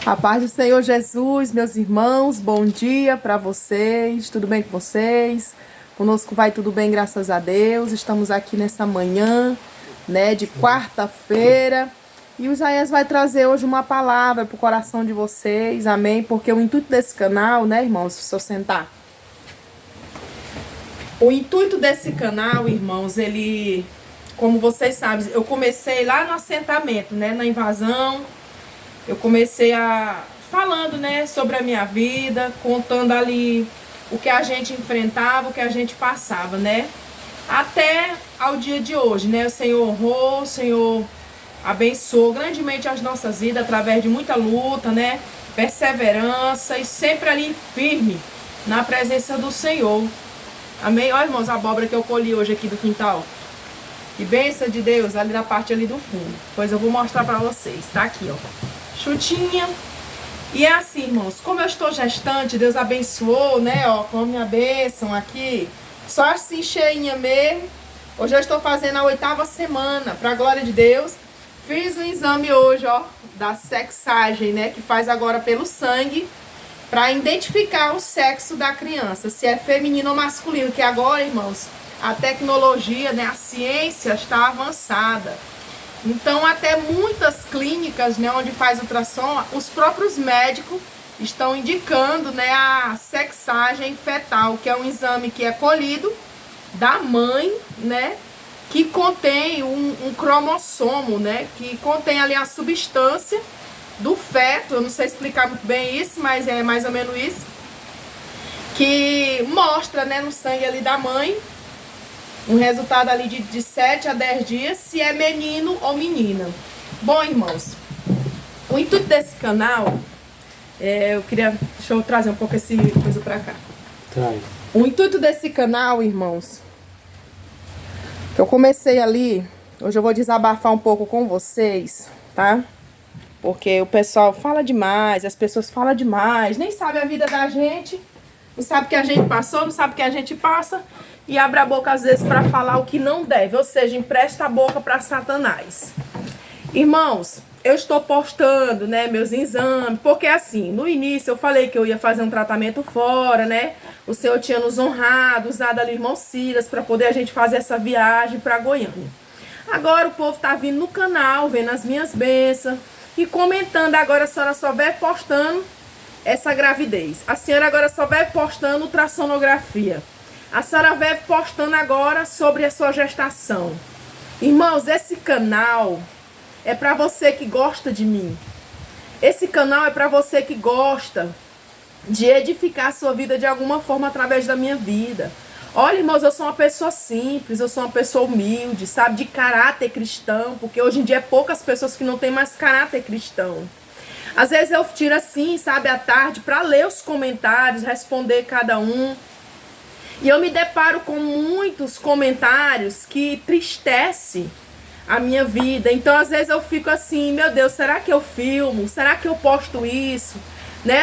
A paz do Senhor Jesus, meus irmãos, bom dia para vocês, tudo bem com vocês? Conosco vai tudo bem, graças a Deus. Estamos aqui nessa manhã, de quarta-feira, e o Isaías vai trazer hoje uma palavra para o coração de vocês, amém? Porque o intuito desse canal, irmãos, se eu sentar. O intuito desse canal, irmãos, ele, como vocês sabem, eu comecei lá no assentamento, na invasão. Eu comecei falando, sobre a minha vida, contando ali o que a gente enfrentava, o que a gente passava, até ao dia de hoje, O Senhor honrou, o Senhor abençoou grandemente as nossas vidas através de muita luta, perseverança e sempre ali firme na presença do Senhor. Amém? Olha, irmãos, a abóbora que eu colhi hoje aqui do quintal. Que bênção de Deus, ali na parte ali do fundo. Pois eu vou mostrar pra vocês. Tá aqui, ó. Chutinha. E é assim, irmãos, como eu estou gestante, Deus abençoou, com a minha bênção aqui. Só assim cheinha mesmo. Hoje eu estou fazendo a 8ª semana, pra glória de Deus. Fiz um exame hoje, da sexagem, que faz agora pelo sangue, pra identificar o sexo da criança, se é feminino ou masculino, que agora, irmãos, a tecnologia, a ciência está avançada. Então, até muitas clínicas, onde faz ultrassom, os próprios médicos estão indicando, a sexagem fetal, que é um exame que é colhido da mãe, que contém um cromossomo, que contém ali a substância do feto. Eu não sei explicar muito bem isso, mas é mais ou menos isso, que mostra, no sangue ali da mãe, um resultado ali de 7 a 10 dias, se é menino ou menina. Bom, irmãos, o intuito desse canal, deixa eu trazer um pouco esse coisa pra cá. Traz. O intuito desse canal, irmãos, que eu comecei ali, hoje eu vou desabafar um pouco com vocês, tá? Porque o pessoal fala demais, as pessoas falam demais, nem sabe a vida da gente, não sabe o que a gente passou, não sabe o que a gente passa, e abre a boca às vezes para falar o que não deve, ou seja, empresta a boca para Satanás. Irmãos, eu estou postando, meus exames, porque assim, no início eu falei que eu ia fazer um tratamento fora, o Senhor tinha nos honrado, usado ali o irmão Silas para poder a gente fazer essa viagem para Goiânia. Agora o povo tá vindo no canal, vendo as minhas bênçãos e comentando. Agora a senhora só vai postando essa gravidez, a senhora agora só vai postando ultrassonografia, a senhora vai postando agora sobre a sua gestação. Irmãos, esse canal é para você que gosta de mim. Esse canal é para você que gosta de edificar a sua vida de alguma forma através da minha vida. Olha, irmãos, eu sou uma pessoa simples, eu sou uma pessoa humilde, sabe, de caráter cristão, porque hoje em dia é poucas pessoas que não têm mais caráter cristão. Às vezes eu tiro assim, sabe, à tarde, para ler os comentários, responder cada um. E eu me deparo com muitos comentários que entristecem a minha vida. Então, às vezes eu fico assim, meu Deus, será que eu filmo? Será que eu posto isso?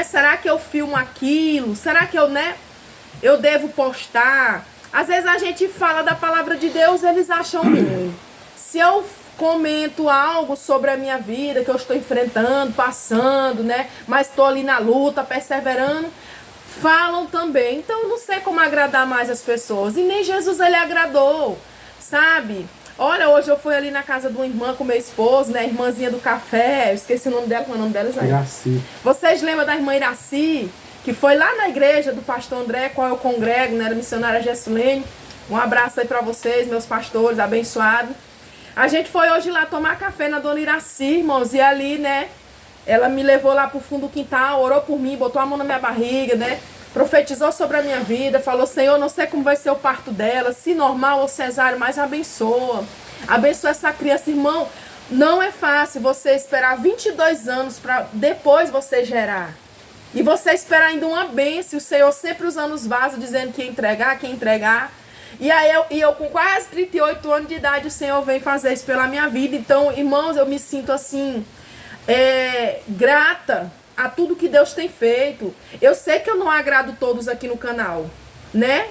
Será que eu filmo aquilo? Será que eu devo postar? Às vezes a gente fala da palavra de Deus, eles acham ruim. Se eu comento algo sobre a minha vida, que eu estou enfrentando, passando, mas estou ali na luta, perseverando, falam também. Então eu não sei como agradar mais as pessoas. E nem Jesus ele agradou, sabe? Olha, hoje eu fui ali na casa de uma irmã com meu esposo, a irmãzinha do café. Eu esqueci o nome dela, qual é o nome dela? Iraci. Vocês lembram da irmã Iraci? Que foi lá na igreja do pastor André, qual eu congrego, era missionária Gessulene. Um abraço aí pra vocês, meus pastores, abençoados. A gente foi hoje lá tomar café na dona Iraci, irmãos, e ali, ela me levou lá pro fundo do quintal, orou por mim, botou a mão na minha barriga, profetizou sobre a minha vida, falou, Senhor, não sei como vai ser o parto dela, se normal ou cesárea, mas abençoa. Abençoa essa criança, irmão. Não é fácil você esperar 22 anos para depois você gerar. E você esperar ainda uma bênção, o Senhor sempre usando os vasos, dizendo que ia entregar, que ia entregar. E aí eu com quase 38 anos de idade, o Senhor vem fazer isso pela minha vida. Então, irmãos, eu me sinto assim, grata a tudo que Deus tem feito. Eu sei que eu não agrado todos aqui no canal,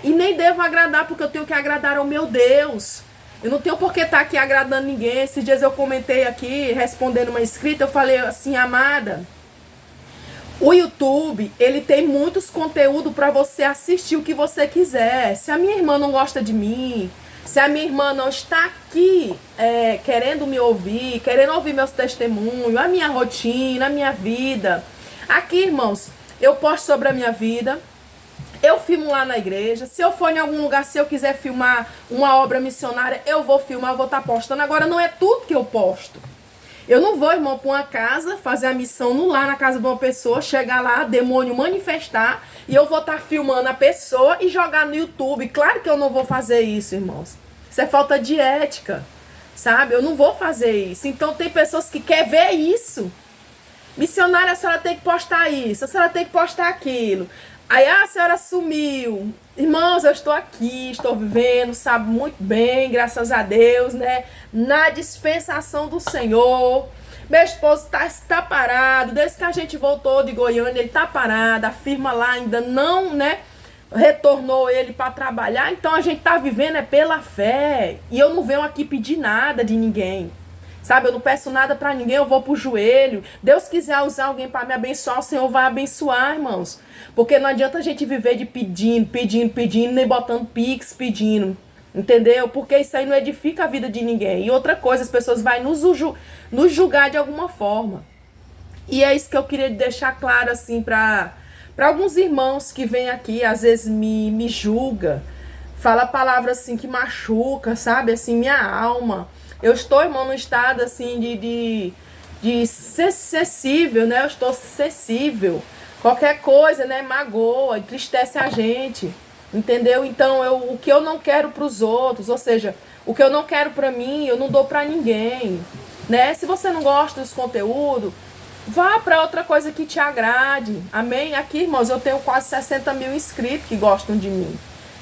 E nem devo agradar, porque eu tenho que agradar ao meu Deus. Eu não tenho por que estar aqui agradando ninguém. Esses dias eu comentei aqui, respondendo uma inscrita, eu falei assim, amada, O YouTube, ele tem muitos conteúdos para você assistir o que você quiser. Se a minha irmã não gosta de mim, se a minha irmã não está aqui querendo me ouvir, querendo ouvir meus testemunhos, a minha rotina, a minha vida. Aqui, irmãos, eu posto sobre a minha vida. Eu filmo lá na igreja. Se eu for em algum lugar, se eu quiser filmar uma obra missionária, eu vou filmar, eu vou estar postando. Agora, não é tudo que eu posto. Eu não vou, irmão, para uma casa, fazer a missão no lar, na casa de uma pessoa, chegar lá, demônio manifestar, e eu vou estar filmando a pessoa e jogar no YouTube. Claro que eu não vou fazer isso, irmãos. Isso é falta de ética, sabe? Eu não vou fazer isso. Então, tem pessoas que querem ver isso. Missionária, a senhora tem que postar isso, a senhora tem que postar aquilo. Aí, a senhora sumiu. Irmãos, eu estou aqui, estou vivendo, sabe muito bem, graças a Deus, né? Na dispensação do Senhor. Meu esposo tá parado, desde que a gente voltou de Goiânia, ele tá parado, a firma lá ainda não, né? Retornou ele para trabalhar, então a gente tá vivendo pela fé. E eu não venho aqui pedir nada de ninguém. Sabe, eu não peço nada para ninguém, eu vou pro joelho. Deus quiser usar alguém para me abençoar, o Senhor vai abençoar, irmãos. Porque não adianta a gente viver de pedindo, nem botando pix pedindo. Entendeu? Porque isso aí não edifica a vida de ninguém. E outra coisa, as pessoas vão nos julgar de alguma forma. E é isso que eu queria deixar claro, assim, para alguns irmãos que vêm aqui, às vezes me julga, fala palavras assim que machuca, sabe? Assim, minha alma. Eu estou, irmão, num estado assim de ser sensível, né? Eu estou sensível. Qualquer coisa, né? Magoa, entristece a gente. Entendeu? Então, o que eu não quero para os outros, ou seja, o que eu não quero para mim, eu não dou para ninguém. Né? Se você não gosta desse conteúdo, vá para outra coisa que te agrade. Amém? Aqui, irmãos, eu tenho quase 60 mil inscritos que gostam de mim.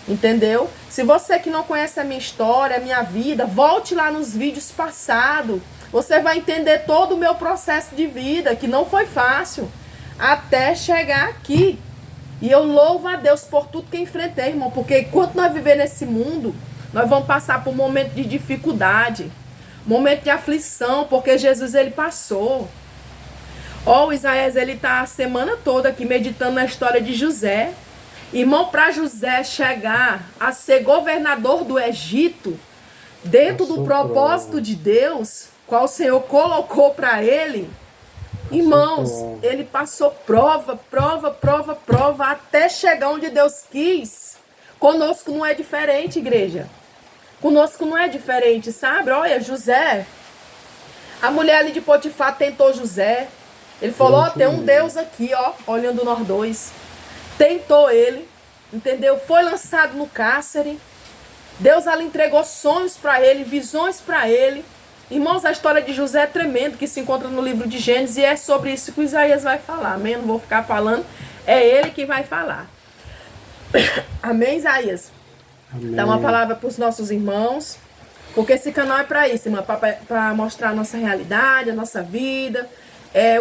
Entendeu? Se você que não conhece a minha história, a minha vida, volte lá nos vídeos passados. Você vai entender todo o meu processo de vida, que não foi fácil, até chegar aqui. E eu louvo a Deus por tudo que enfrentei, irmão. Porque enquanto nós vivemos nesse mundo, nós vamos passar por um momento de dificuldade, momento de aflição, porque Jesus, ele passou. Ó, o Isaías, ele tá a semana toda aqui meditando na história de José. Irmão, para José chegar a ser governador do Egito, dentro do propósito de Deus, qual o Senhor colocou para ele, irmãos, ele passou prova, até chegar onde Deus quis. Conosco não é diferente, igreja. Conosco não é diferente, sabe? Olha, José, a mulher ali de Potifar tentou José. Ele falou, ó, tem um Deus aqui, ó, olhando nós dois. Tentou ele, entendeu? Foi lançado no cárcere. Deus ali entregou sonhos para ele, visões para ele. Irmãos, a história de José é tremenda, que se encontra no livro de Gênesis, e é sobre isso que o Isaías vai falar. Amém? Não vou ficar falando, é ele que vai falar. Amém, Isaías? Amém. Dá uma palavra para os nossos irmãos, porque esse canal é para isso, irmã, para mostrar a nossa realidade, a nossa vida.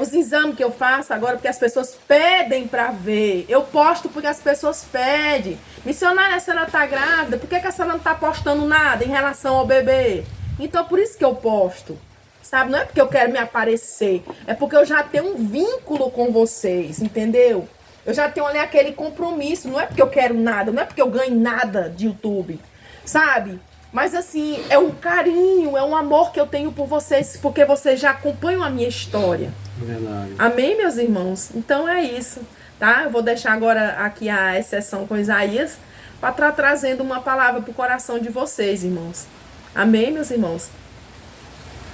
Os exames que eu faço agora, porque as pessoas pedem para ver. Eu posto porque as pessoas pedem. Missionária, a senhora tá grávida, por que a senhora não tá postando nada em relação ao bebê? Então, por isso que eu posto, sabe? Não é porque eu quero me aparecer, é porque eu já tenho um vínculo com vocês, entendeu? Eu já tenho ali aquele compromisso, não é porque eu quero nada, não é porque eu ganho nada de YouTube, sabe? Mas assim, é um carinho, é um amor que eu tenho por vocês, porque vocês já acompanham a minha história. Verdade. Amém, meus irmãos? Então é isso, tá? Eu vou deixar agora aqui a exceção com Isaías, para estar trazendo uma palavra para o coração de vocês, irmãos. Amém, meus irmãos?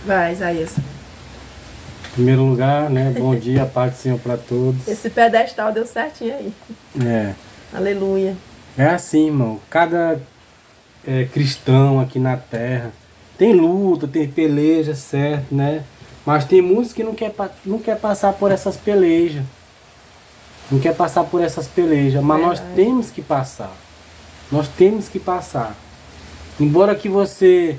Vai, Isaías. Em primeiro lugar, né? Bom dia, paz do Senhor para todos. Esse pedestal deu certinho aí. Aleluia. É assim, irmão. Cada cristão aqui na terra tem luta, tem peleja, certo, né? Mas tem muitos que não quer passar por essas pelejas. Não quer passar por essas pelejas. Mas nós temos que passar. Nós temos que passar. Embora que você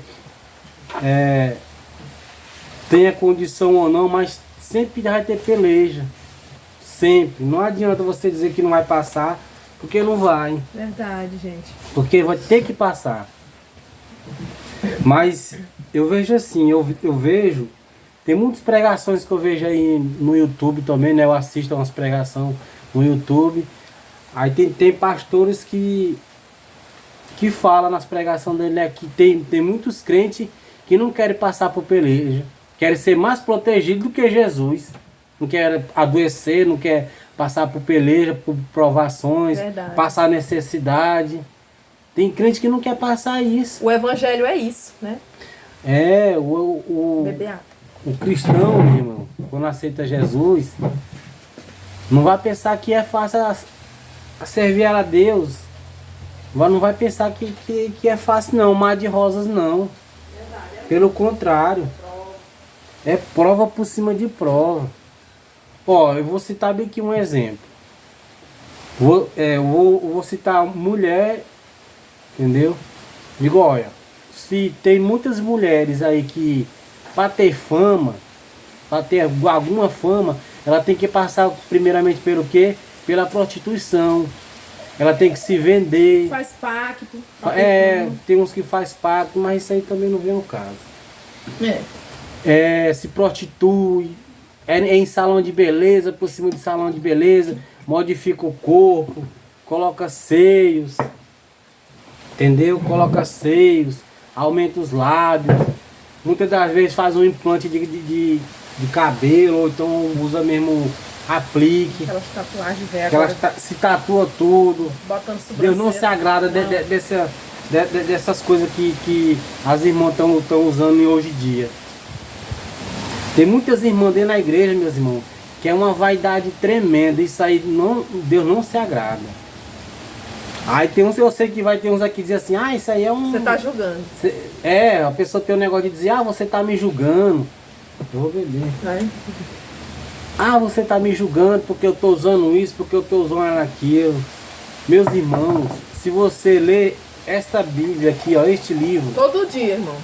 tenha condição ou não, mas sempre vai ter peleja. Sempre. Não adianta você dizer que não vai passar, porque não vai. Verdade, gente. Porque vai ter que passar. Mas eu vejo assim, eu vejo, Tem muitas pregações que eu vejo aí no YouTube também, né? Eu assisto umas pregações no YouTube. Aí tem pastores que falam nas pregações dele, né? Que tem muitos crentes que não querem passar por peleja. Querem ser mais protegidos do que Jesus. Não quer adoecer, não quer passar por peleja, por provações, Verdade. passar necessidade. Tem crente que não quer passar isso. O evangelho é isso, né? É, BBA. o cristão, meu irmão, quando aceita Jesus, não vai pensar que é fácil a servir a Deus. Não vai pensar que é fácil não, mar de rosas não. Pelo contrário. É prova por cima de prova. Ó, eu vou citar bem aqui um exemplo. Vou citar mulher, entendeu? Digo, olha, se tem muitas mulheres aí que, para ter fama, para ter alguma fama, ela tem que passar primeiramente pelo quê? Pela prostituição. Ela tem que se vender. Faz pacto. Tem uns que faz pacto, mas isso aí também não vem ao caso. Se prostitui, em salão de beleza, por cima de salão de beleza, modifica o corpo, coloca seios, entendeu? Coloca seios, aumenta os lábios, muitas das vezes faz um implante de cabelo, ou então usa mesmo aplique. Aquelas tatuagens velhas. Se tatua tudo. Botando sobrancelha. Deus não se agrada dessas coisas que as irmãs estão usando hoje em dia. Tem muitas irmãs dentro da igreja, meus irmãos, que é uma vaidade tremenda. Isso aí Deus não se agrada. Aí tem uns, eu sei que vai ter uns aqui que dizem assim, isso aí é um... Você tá julgando. A pessoa tem um negócio de dizer, você tá me julgando. Eu vou beber. Vai. Você tá me julgando porque eu tô usando isso, porque eu tô usando aquilo. Meus irmãos, se você ler esta Bíblia aqui, ó, este livro... Todo dia, irmão.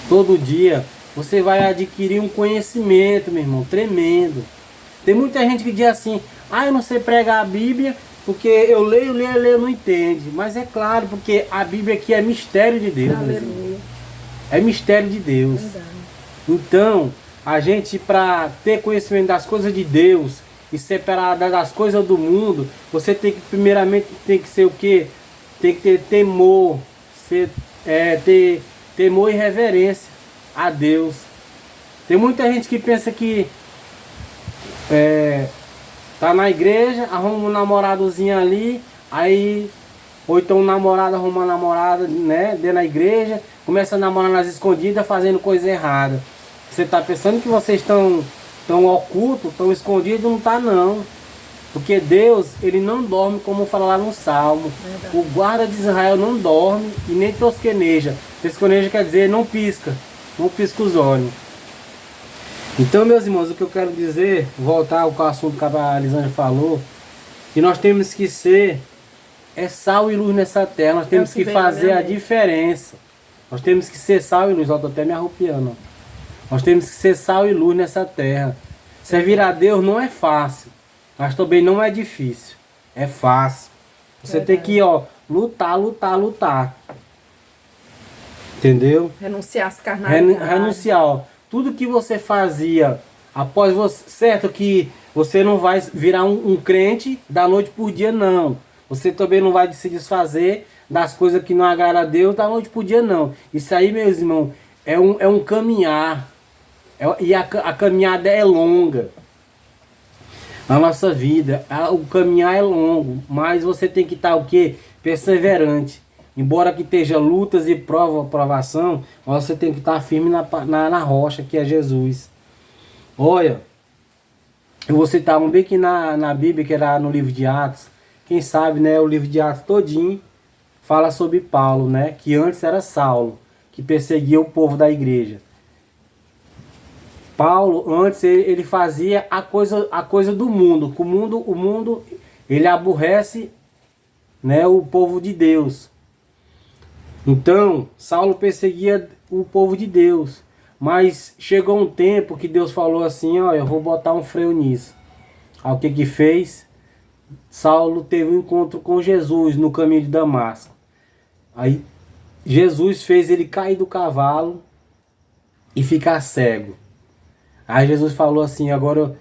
Todo dia... Você vai adquirir um conhecimento, meu irmão, tremendo. Tem muita gente que diz assim, eu não sei pregar a Bíblia, porque eu leio, não entende. Mas é claro, porque a Bíblia aqui é mistério de Deus. Aleluia. É mistério de Deus. Verdade. Então, a gente, para ter conhecimento das coisas de Deus e separar das coisas do mundo, você tem que, primeiramente, tem que ser o quê? Tem que ter temor, ter temor e reverência a Deus. Tem muita gente que pensa que tá na igreja, arruma um namoradozinho ali, aí ou então um namorado arruma uma namorada, né, dentro da igreja, começa a namorar nas escondidas, fazendo coisa errada. Você tá pensando que vocês estão ocultos, estão escondidos? Não tá não. Porque Deus, ele não dorme, como fala lá no Salmo. Verdade. O guarda de Israel não dorme e nem tosqueneja. Tosqueneja quer dizer não pisca. Não pisca os olhos. Então, meus irmãos, o que eu quero dizer, voltar ao assunto que a Lisângela falou, que nós temos que ser sal e luz nessa terra. Nós temos que fazer a diferença. Nós temos que ser sal e luz. Eu estou até me arrupiando. Nós temos que ser sal e luz nessa terra. Servir a Deus não é fácil, mas também não é difícil. É fácil. Você tem que lutar. Entendeu? Renunciar às carnalidades. Renunciar. Tudo que você fazia após você... Certo que você não vai virar um crente da noite por dia, não. Você também não vai se desfazer das coisas que não agradam a Deus da noite por dia, não. Isso aí, meus irmãos, é um caminhar. E a caminhada é longa. Na nossa vida, o caminhar é longo. Mas você tem que estar o quê? Perseverante. Embora que esteja lutas e provação, você tem que estar firme na rocha, que é Jesus. Olha, eu vou citar um bem aqui na Bíblia, que era no livro de Atos. Quem sabe, né, o livro de Atos todinho fala sobre Paulo, né, que antes era Saulo, que perseguia o povo da igreja. Paulo, antes, ele fazia a coisa do mundo. O mundo, ele aborrece, né, o povo de Deus. Então, Saulo perseguia o povo de Deus. Mas chegou um tempo que Deus falou assim, eu vou botar um freio nisso. Aí o que fez? Saulo teve um encontro com Jesus no caminho de Damasco. Aí Jesus fez ele cair do cavalo e ficar cego. Aí Jesus falou assim, agora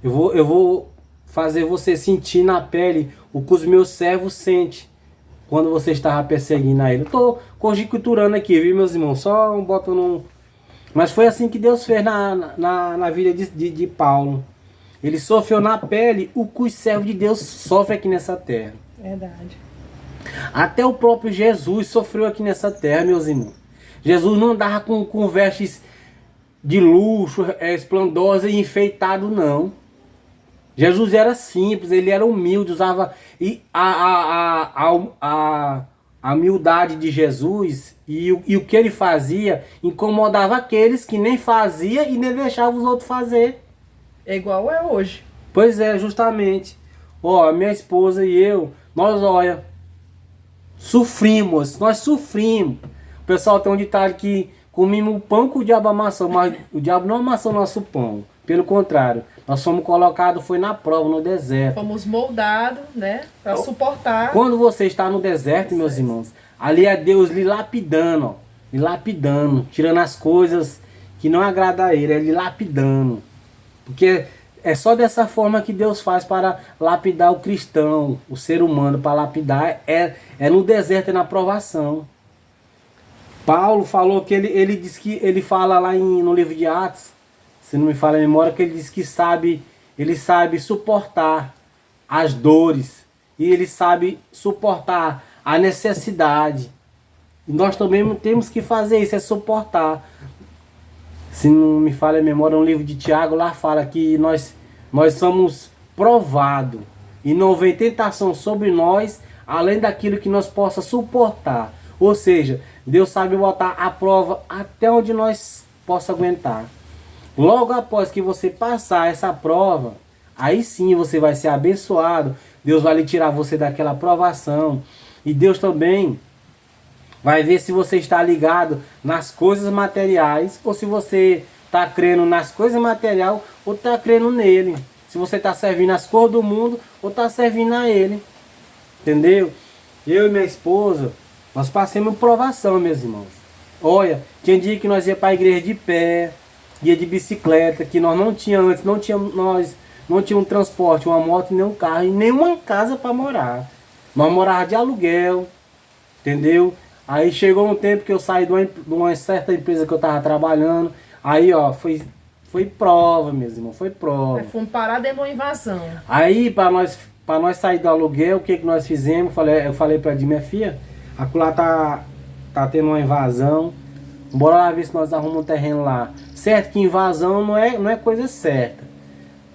eu vou fazer você sentir na pele o que os meus servos sentem quando você estava perseguindo a ele. Eu tô conjecturando aqui, viu, meus irmãos? Só botando um... Mas foi assim que Deus fez na vida de Paulo. Ele sofreu na pele o que os servos de Deus sofrem aqui nessa terra. Verdade. Até o próprio Jesus sofreu aqui nessa terra, meus irmãos. Jesus não andava com vestes de luxo, esplendorosa e enfeitado, não. Jesus era simples, ele era humilde, usava... E a humildade de Jesus e o que ele fazia incomodava aqueles que nem fazia e nem deixava os outros fazer. É igual é hoje. Pois é, justamente. Ó, minha esposa e eu, nós, olha, nós sofrimos. O pessoal tem um ditado que comemos o pão que o diabo amassou, mas o diabo não amassou nosso pão. Pelo contrário, nós fomos colocados, foi na prova, no deserto. Fomos moldados, né, para suportar. Quando você está no deserto, meus irmãos, ali é Deus lhe lapidando, ó, lhe lapidando, tirando as coisas que não agradam a ele, é lhe lapidando. Porque é só dessa forma que Deus faz para lapidar o cristão, o ser humano, para lapidar, é no deserto, é na provação. Paulo falou que ele diz que ele fala lá no livro de Atos, se não me falha a memória, que ele diz que ele sabe suportar as dores e ele sabe suportar a necessidade. E nós também temos que fazer isso, é suportar. Se não me falha a memória, no livro de Tiago, lá fala que nós somos provados e não vem tentação sobre nós, além daquilo que nós possa suportar. Ou seja, Deus sabe botar a prova até onde nós possa aguentar. Logo após que você passar essa prova, aí sim você vai ser abençoado. Deus vai lhe tirar você daquela provação. E Deus também vai ver se você está ligado nas coisas materiais ou se você está crendo nas coisas materiais ou está crendo nele. Se você está servindo as cores do mundo ou está servindo a ele. Entendeu? Eu e minha esposa, nós passamos provação, meus irmãos. Olha, tinha dia que nós ia para a igreja de pé, ia de bicicleta, que nós não tínhamos antes, nós não tínhamos um transporte, uma moto, nem um carro, e nem uma casa para morar. Nós morávamos de aluguel, entendeu? Aí chegou um tempo que eu saí de uma certa empresa que eu estava trabalhando, aí ó, foi prova, meus irmãos, foi prova. Aí fomos parar dentro de uma invasão. Aí, para nós sair do aluguel, o que nós fizemos? Eu falei para minha filha, acolá tá tendo uma invasão, bora lá ver se nós arrumamos um terreno lá. Certo que invasão não é coisa certa.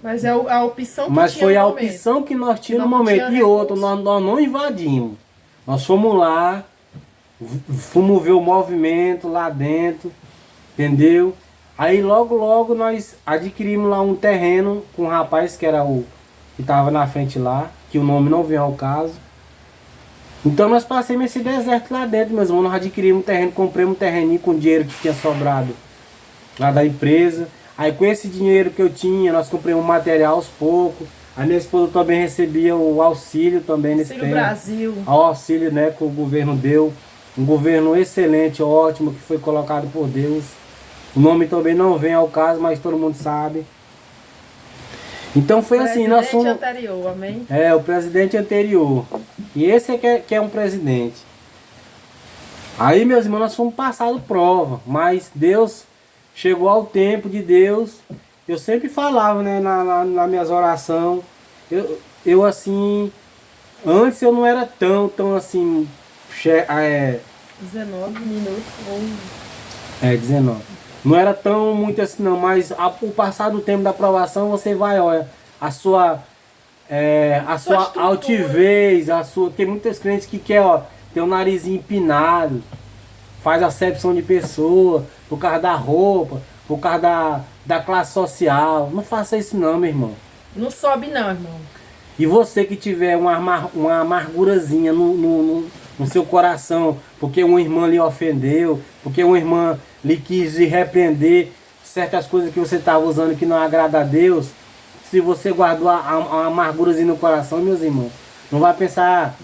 Mas é a opção que Mas tinha foi no a momento. opção que nós tínhamos no Não momento. tinha E outro, recurso. nós não invadimos. Nós fomos lá, fomos ver o movimento lá dentro, entendeu? Aí logo nós adquirimos lá um terreno com um rapaz que era o que estava na frente lá, que o nome não vem ao caso. Então nós passamos esse deserto lá dentro, meus irmãos. Nós adquirimos um terreno, compramos um terreninho com dinheiro que tinha sobrado lá da empresa. Aí com esse dinheiro que eu tinha, nós compramos um material aos poucos. A minha esposa também recebia o auxílio também nesse Auxílio tempo. Brasil. O auxílio, né, que o governo deu. Um governo excelente, ótimo, que foi colocado por Deus. O nome também não vem ao caso, mas todo mundo sabe. Então foi assim, nós fomos... anterior, amém? É, o presidente anterior. E esse é que é um presidente. Aí, meus irmãos, nós fomos passados prova. Mas Deus, chegou ao tempo de Deus. Eu sempre falava, né, nas minhas orações. Eu assim, antes eu não era tão assim... 19 minutos. 19. Não era tão muito assim não, mas o passar do tempo da aprovação, você vai, olha, a sua altivez, tem muitos crentes que quer, ó, ter o narizinho empinado, faz acepção de pessoa, por causa da roupa, por causa da classe social. Não faça isso não, meu irmão. Não sobe não, irmão. E você que tiver uma amargurazinha no seu coração, porque uma irmã lhe ofendeu, porque uma irmã lhe quis lhe repreender certas coisas que você estava usando que não agrada a Deus, se você guardou a amargurazinha no coração, meus irmãos, não vai pensar...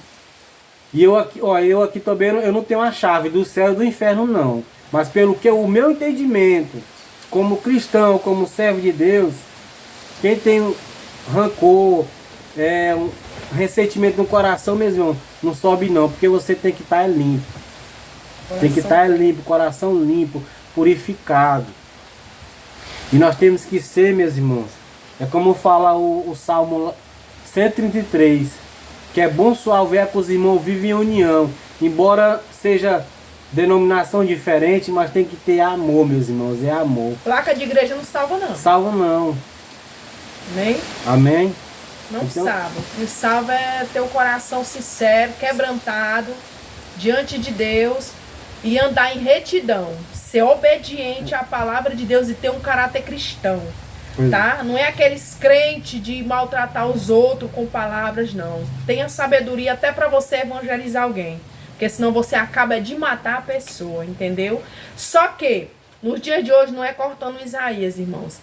E eu aqui também, eu não tenho a chave do céu e do inferno não, mas pelo que o meu entendimento, como cristão, como servo de Deus, quem tem rancor, um ressentimento no coração, mesmo, não sobe não, porque você tem que estar limpo. Tem que estar limpo, coração limpo, purificado. E nós temos que ser, meus irmãos, é como fala o Salmo 133, que é bom sua ver que os irmãos vivem em união, embora seja denominação diferente, mas tem que ter amor, meus irmãos, é amor. Placa de igreja não salva não. Salva não. Amém? Amém? Não Então, salva. O que salva é ter o coração sincero, quebrantado, diante de Deus e andar em retidão. Ser obediente à palavra de Deus e ter um caráter cristão. Tá? Não é aqueles crentes de maltratar os outros com palavras, não. Tenha sabedoria até para você evangelizar alguém. Porque senão você acaba de matar a pessoa, entendeu? Só que, nos dias de hoje, não é cortando Isaías, irmãos.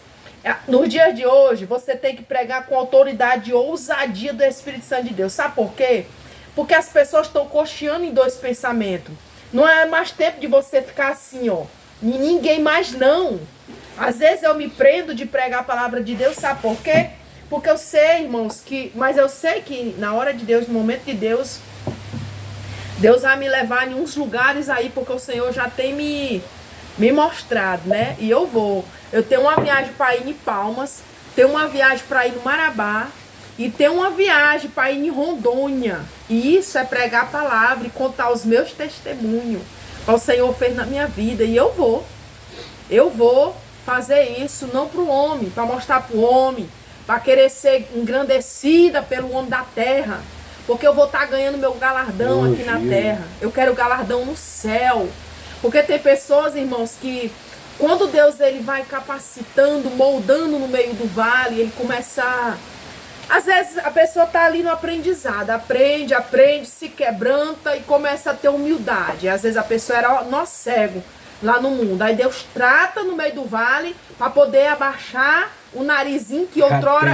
Nos dias de hoje, você tem que pregar com autoridade e ousadia do Espírito Santo de Deus. Sabe por quê? Porque as pessoas estão cocheando em dois pensamentos. Não é mais tempo de você ficar assim, ó. Ninguém mais não. Às vezes eu me prendo de pregar a palavra de Deus, sabe por quê? Porque eu sei, irmãos, mas eu sei que na hora de Deus, no momento de Deus, Deus vai me levar em uns lugares aí, porque o Senhor já tem me mostrado, né? E eu vou. Eu tenho uma viagem para ir em Palmas, tenho uma viagem para ir no Marabá e tenho uma viagem para ir em Rondônia. E isso é pregar a palavra e contar os meus testemunhos que o Senhor fez na minha vida. E eu vou. Eu vou fazer isso não para o homem, para mostrar para o homem, para querer ser engrandecida pelo homem da terra. Porque eu vou estar ganhando meu galardão aqui na terra. Eu quero galardão no céu. Porque tem pessoas, irmãos, que quando Deus ele vai capacitando, moldando no meio do vale, ele começa a... Às vezes a pessoa está ali no aprendizado, aprende, se quebranta e começa a ter humildade. Às vezes a pessoa era nó cego lá no mundo. Aí Deus trata no meio do vale para poder abaixar o narizinho que outrora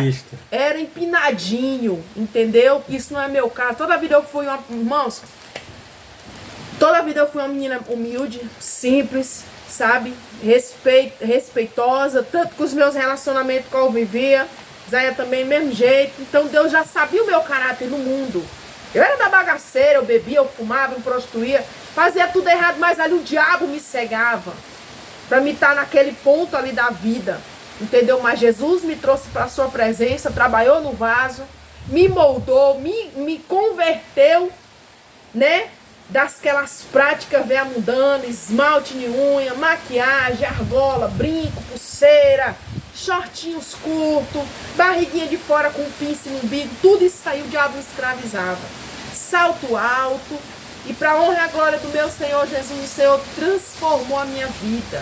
era empinadinho, entendeu? Isso não é meu caso. Toda a vida eu fui irmãos, toda a vida eu fui uma menina humilde, simples, sabe? Respeitosa, tanto com os meus relacionamentos que eu vivia. Zéia também, mesmo jeito. Então Deus já sabia o meu caráter no mundo. Eu era da bagaceira, eu bebia, eu fumava, eu prostituía, fazia tudo errado, mas ali o diabo me cegava para me estar naquele ponto ali da vida, entendeu? Mas Jesus me trouxe para a sua presença, trabalhou no vaso, me moldou, me converteu, né? Dasquelas práticas vem mudando, esmalte de unha, maquiagem, argola, brinco, pulseira, shortinhos curtos, barriguinha de fora com pince no umbigo, tudo isso aí o diabo me escravizava. Salto alto, e para a honra e a glória do meu Senhor Jesus, o Senhor transformou a minha vida.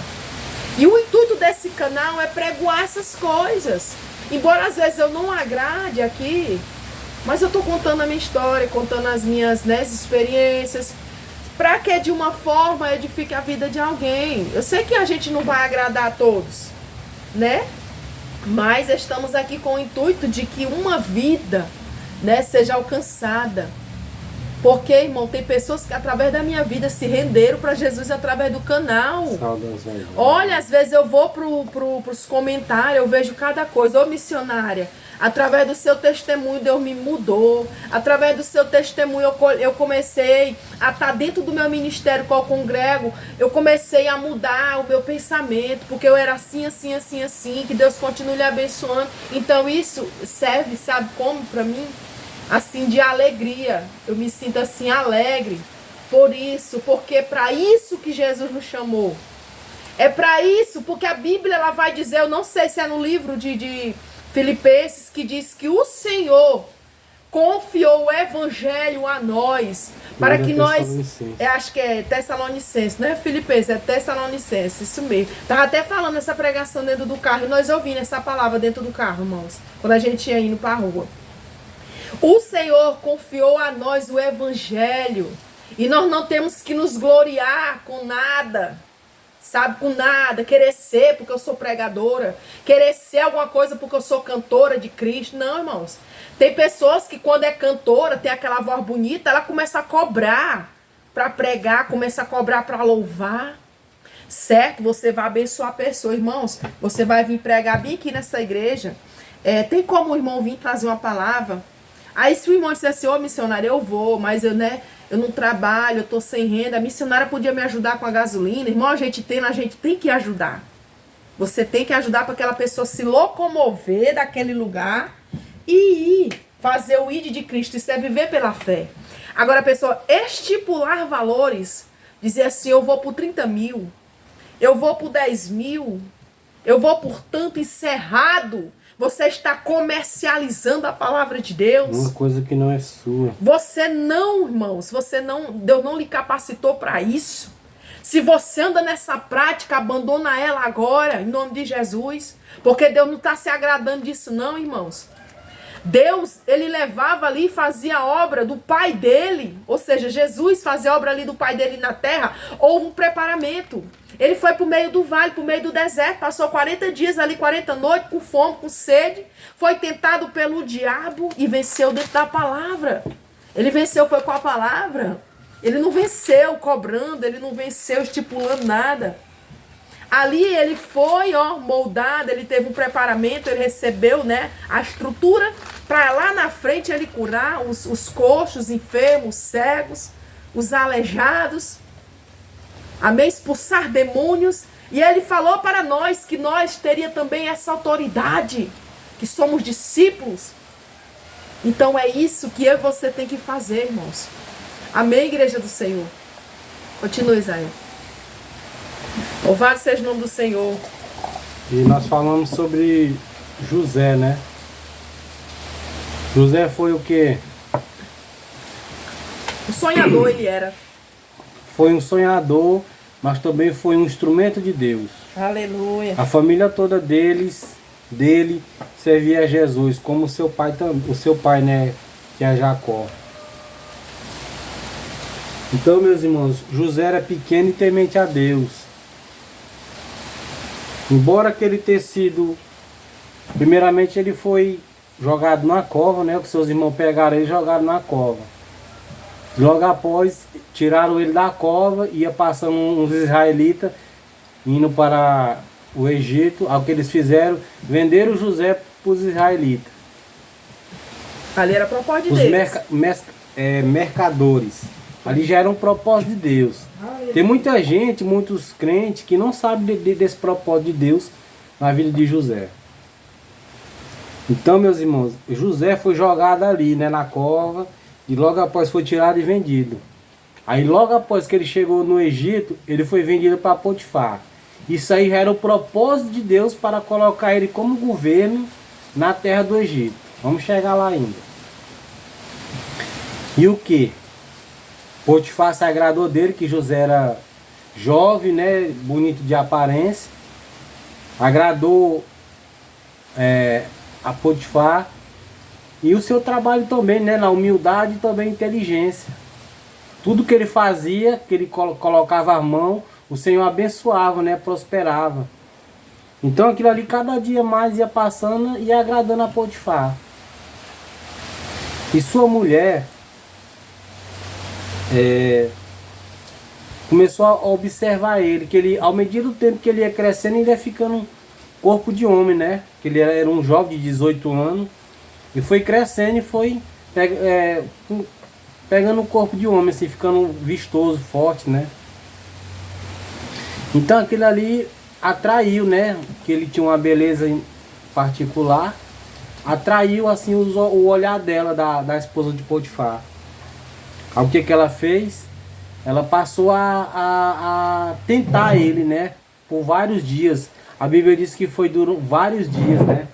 E o intuito desse canal é pregoar essas coisas. Embora às vezes eu não agrade aqui, mas eu estou contando a minha história, contando as minhas experiências, para que de uma forma edifique a vida de alguém. Eu sei que a gente não vai agradar a todos, né? Mas estamos aqui com o intuito de que uma vida, né, seja alcançada. Porque, irmão, tem pessoas que através da minha vida se renderam para Jesus através do canal. Olha, às vezes eu vou pros comentários, eu vejo cada coisa. Ô missionária, através do seu testemunho Deus me mudou. Através do seu testemunho eu comecei a estar dentro do meu ministério qual eu congrego. Eu comecei a mudar o meu pensamento, porque eu era assim, assim, assim, assim. Que Deus continue lhe abençoando. Então isso serve, sabe como para mim? Assim, de alegria. Eu me sinto assim alegre por isso, porque é para isso que Jesus nos chamou. É para isso, porque a Bíblia ela vai dizer, eu não sei se é no livro de Filipenses, que diz que o Senhor confiou o evangelho a nós, para que nós, acho que é Tessalonicenses, não é Filipenses, é Tessalonicenses, isso mesmo. Tava até falando essa pregação dentro do carro, e nós ouvindo essa palavra dentro do carro, irmãos, quando a gente ia indo para a rua. O Senhor confiou a nós o evangelho, e nós não temos que nos gloriar com nada, sabe, com nada, querer ser porque eu sou pregadora, querer ser alguma coisa porque eu sou cantora de Cristo. Não, irmãos, tem pessoas que quando é cantora, tem aquela voz bonita, ela começa a cobrar para pregar, começa a cobrar para louvar. certo? Você vai abençoar a pessoa. Irmãos, você vai vir pregar bem aqui nessa igreja. Tem como o irmão vir trazer uma palavra? Aí se o irmão disser assim, ô missionário, eu vou, mas eu não trabalho, eu tô sem renda, a missionária podia me ajudar com a gasolina. Irmão, a gente tem que ajudar. Você tem que ajudar para aquela pessoa se locomover daquele lugar e ir fazer o ID de Cristo. Isso é viver pela fé. Agora a pessoa estipular valores, dizer assim, eu vou por 30 mil, eu vou por 10 mil, eu vou por tanto, isso é errado. Você está comercializando a palavra de Deus. Uma coisa que não é sua. Você não, irmãos, Deus não lhe capacitou para isso. Se você anda nessa prática, abandona ela agora, em nome de Jesus. Porque Deus não está se agradando disso não, irmãos. Deus, ele levava ali e fazia a obra do Pai dele. Ou seja, Jesus fazia a obra ali do Pai dele na terra. Houve um preparamento. Ele foi para o meio do vale, para o meio do deserto. Passou 40 dias ali, 40 noites, com fome, com sede. Foi tentado pelo diabo e venceu dentro da palavra. Ele venceu, foi com a palavra. Ele não venceu cobrando, ele não venceu estipulando nada. Ali ele foi, moldado, ele teve um preparamento, ele recebeu, a estrutura para lá na frente ele curar os coxos, enfermos, cegos, os aleijados. Amém? Expulsar demônios. E ele falou para nós que nós teria também essa autoridade, que somos discípulos. Então é isso que eu e você tem que fazer, irmãos. Amém, igreja do Senhor? Continue, Isaías. Louvado seja o nome do Senhor. E nós falamos sobre José, né? José foi o quê? O sonhador ele era. Foi um sonhador, mas também foi um instrumento de Deus. Aleluia. A família toda dele servia a Jesus, como o seu pai, né, que é Jacó. Então, meus irmãos, José era pequeno e temente a Deus. Embora que ele tenha sido, primeiramente ele foi jogado na cova, né? Que seus irmãos pegaram ele e jogaram na cova. Logo após, tiraram ele da cova, ia passando uns israelitas, indo para o Egito. Ao que eles fizeram, venderam José para os israelitas. Ali era a proposta de Deus. Os mercadores. Ali já era um propósito de Deus. Tem muita gente, muitos crentes que não sabem desse propósito de Deus na vida de José. Então, meus irmãos, José foi jogado ali, né, na cova, e logo após foi tirado e vendido. Aí logo após que ele chegou no Egito, ele foi vendido para Potifar. Isso aí já era o propósito de Deus para colocar ele como governo na terra do Egito. Vamos chegar lá ainda. E o que? Potifar se agradou dele, que José era jovem, né, bonito de aparência. Agradou a Potifar. E o seu trabalho também, né, na humildade e também inteligência. Tudo que ele fazia, que ele colocava a mão, o Senhor abençoava, né, prosperava. Então aquilo ali cada dia mais ia passando e agradando a Potifar. E sua mulher começou a observar ele, que ele, ao medida do tempo que ele ia crescendo, ele ia ficando corpo de homem, né? Que ele era um jovem de 18 anos e foi crescendo e foi pegando o corpo de homem, assim, ficando vistoso, forte, né? Então aquilo ali atraiu, né? Que ele tinha uma beleza em particular, atraiu assim o olhar dela, da esposa de Potifar. O que ela fez? Ela passou a tentar ele, né? Por vários dias. A Bíblia diz que durou vários dias, né?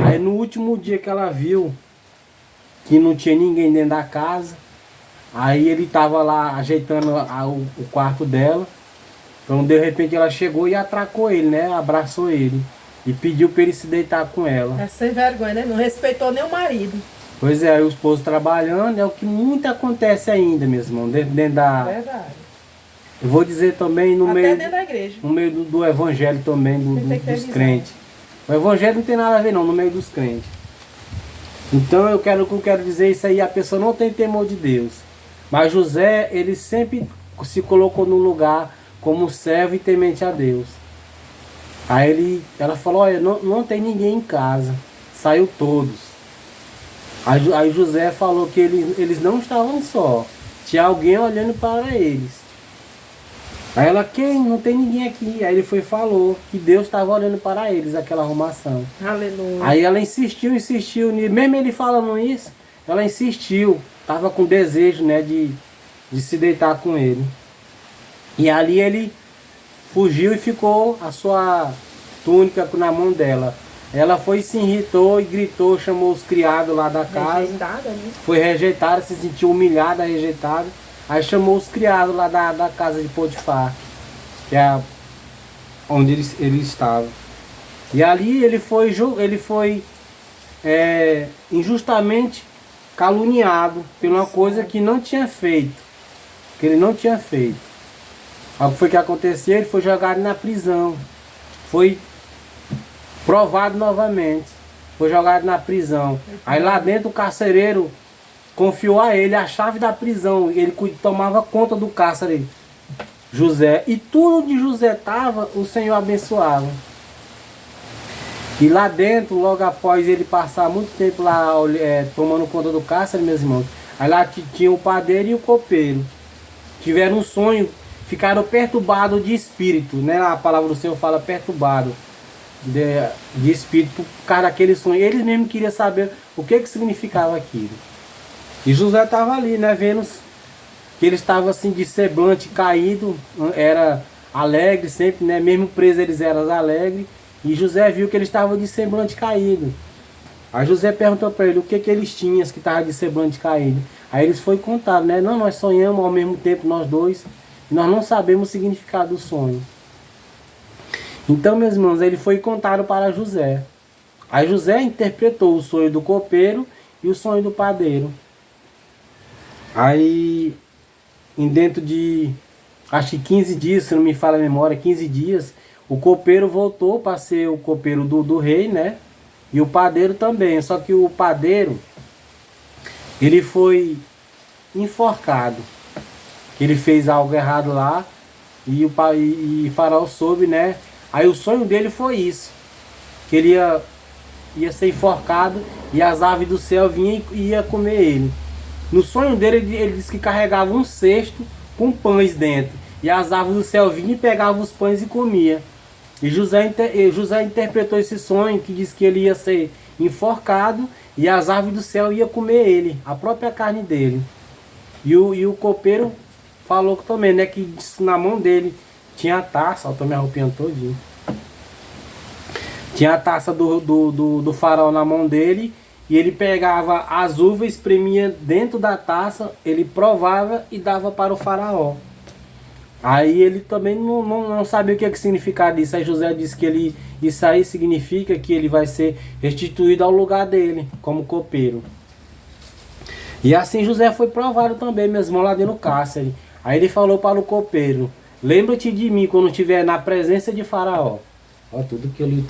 Aí no último dia que ela viu que não tinha ninguém dentro da casa, aí ele estava lá ajeitando o quarto dela. Então de repente ela chegou e atracou ele, né? Abraçou ele e pediu para ele se deitar com ela. É sem vergonha, né? Não respeitou nem o marido. Pois é, aí o esposo trabalhando, é o que muito acontece ainda, meu irmão, dentro da... Verdade. Eu vou dizer também no Até meio... dentro da igreja. No meio do evangelho também, dos crentes. O evangelho não tem nada a ver não, no meio dos crentes. Então o que eu quero dizer isso aí, a pessoa não tem temor de Deus. Mas José, ele sempre se colocou no lugar como servo e temente a Deus. Ela falou, olha, não tem ninguém em casa. Saiu todos. Aí José falou que eles não estavam só. Tinha alguém olhando para eles. Aí ela, quem? Não tem ninguém aqui. Aí ele falou que Deus estava olhando para eles, aquela arrumação. Aleluia. Aí ela insistiu. Mesmo ele falando isso, ela insistiu. Estava com desejo, né, de se deitar com ele. E ali ele fugiu e ficou a sua túnica na mão dela. Ela se irritou e gritou, chamou os criados lá da casa. Rejeitada, né? Foi rejeitada, se sentiu humilhada, rejeitada. Aí chamou os criados lá da casa de Potifar, que é onde ele estava. E ali ele foi injustamente caluniado por uma coisa que não tinha feito. Que ele não tinha feito. O que foi que aconteceu? Ele foi jogado na prisão. Foi provado novamente. Foi jogado na prisão. Aí lá dentro o carcereiro confiou a ele a chave da prisão. Ele tomava conta do cárcere, José. E tudo de José estava, o Senhor abençoava. E lá dentro, logo após ele passar muito tempo lá tomando conta do cárcere, meus irmãos, aí lá tinha o padeiro e o copeiro. Tiveram um sonho, ficaram perturbados de espírito, né? A palavra do Senhor fala perturbado de espírito por causa daquele sonho. Eles mesmos queriam saber o que significava aquilo. E José estava ali, né? Vendo que ele estava assim de semblante caído, era alegre sempre, né? Mesmo preso eles eram alegres. E José viu que ele estava de semblante caído. Aí José perguntou para ele o que eles tinham que estavam de semblante caído. Aí eles foi contar, né? Não, nós sonhamos ao mesmo tempo, nós dois. E nós não sabemos o significado do sonho. Então, meus irmãos, ele foi contado para José. Aí José interpretou o sonho do copeiro e o sonho do padeiro. Aí, dentro de, acho que 15 dias, se não me falha a memória, 15 dias, o copeiro voltou para ser o copeiro do rei, né? E o padeiro também. Só que o padeiro, ele foi enforcado. Ele fez algo errado lá e Faraó soube, né? Aí o sonho dele foi isso. Que ele ia ser enforcado e as aves do céu vinham e ia comer ele. No sonho dele, ele disse que carregava um cesto com pães dentro. E as aves do céu vinham e pegavam os pães e comia. E José interpretou esse sonho que diz que ele ia ser enforcado e as aves do céu iam comer ele, a própria carne dele. E o copeiro falou também, né, que na mão dele tinha a taça, eu tomei a roupinha todinha. Tinha a taça do faraó na mão dele e ele pegava as uvas, espremia dentro da taça, ele provava e dava para o faraó. Aí ele também não sabia o que significava isso. Aí José disse que isso aí significa que ele vai ser restituído ao lugar dele, como copeiro. E assim José foi provado também, meus irmãos, lá dentro do cárcere. Aí ele falou para o copeiro, lembra-te de mim quando estiver na presença de Faraó. Olha tudo que eu li.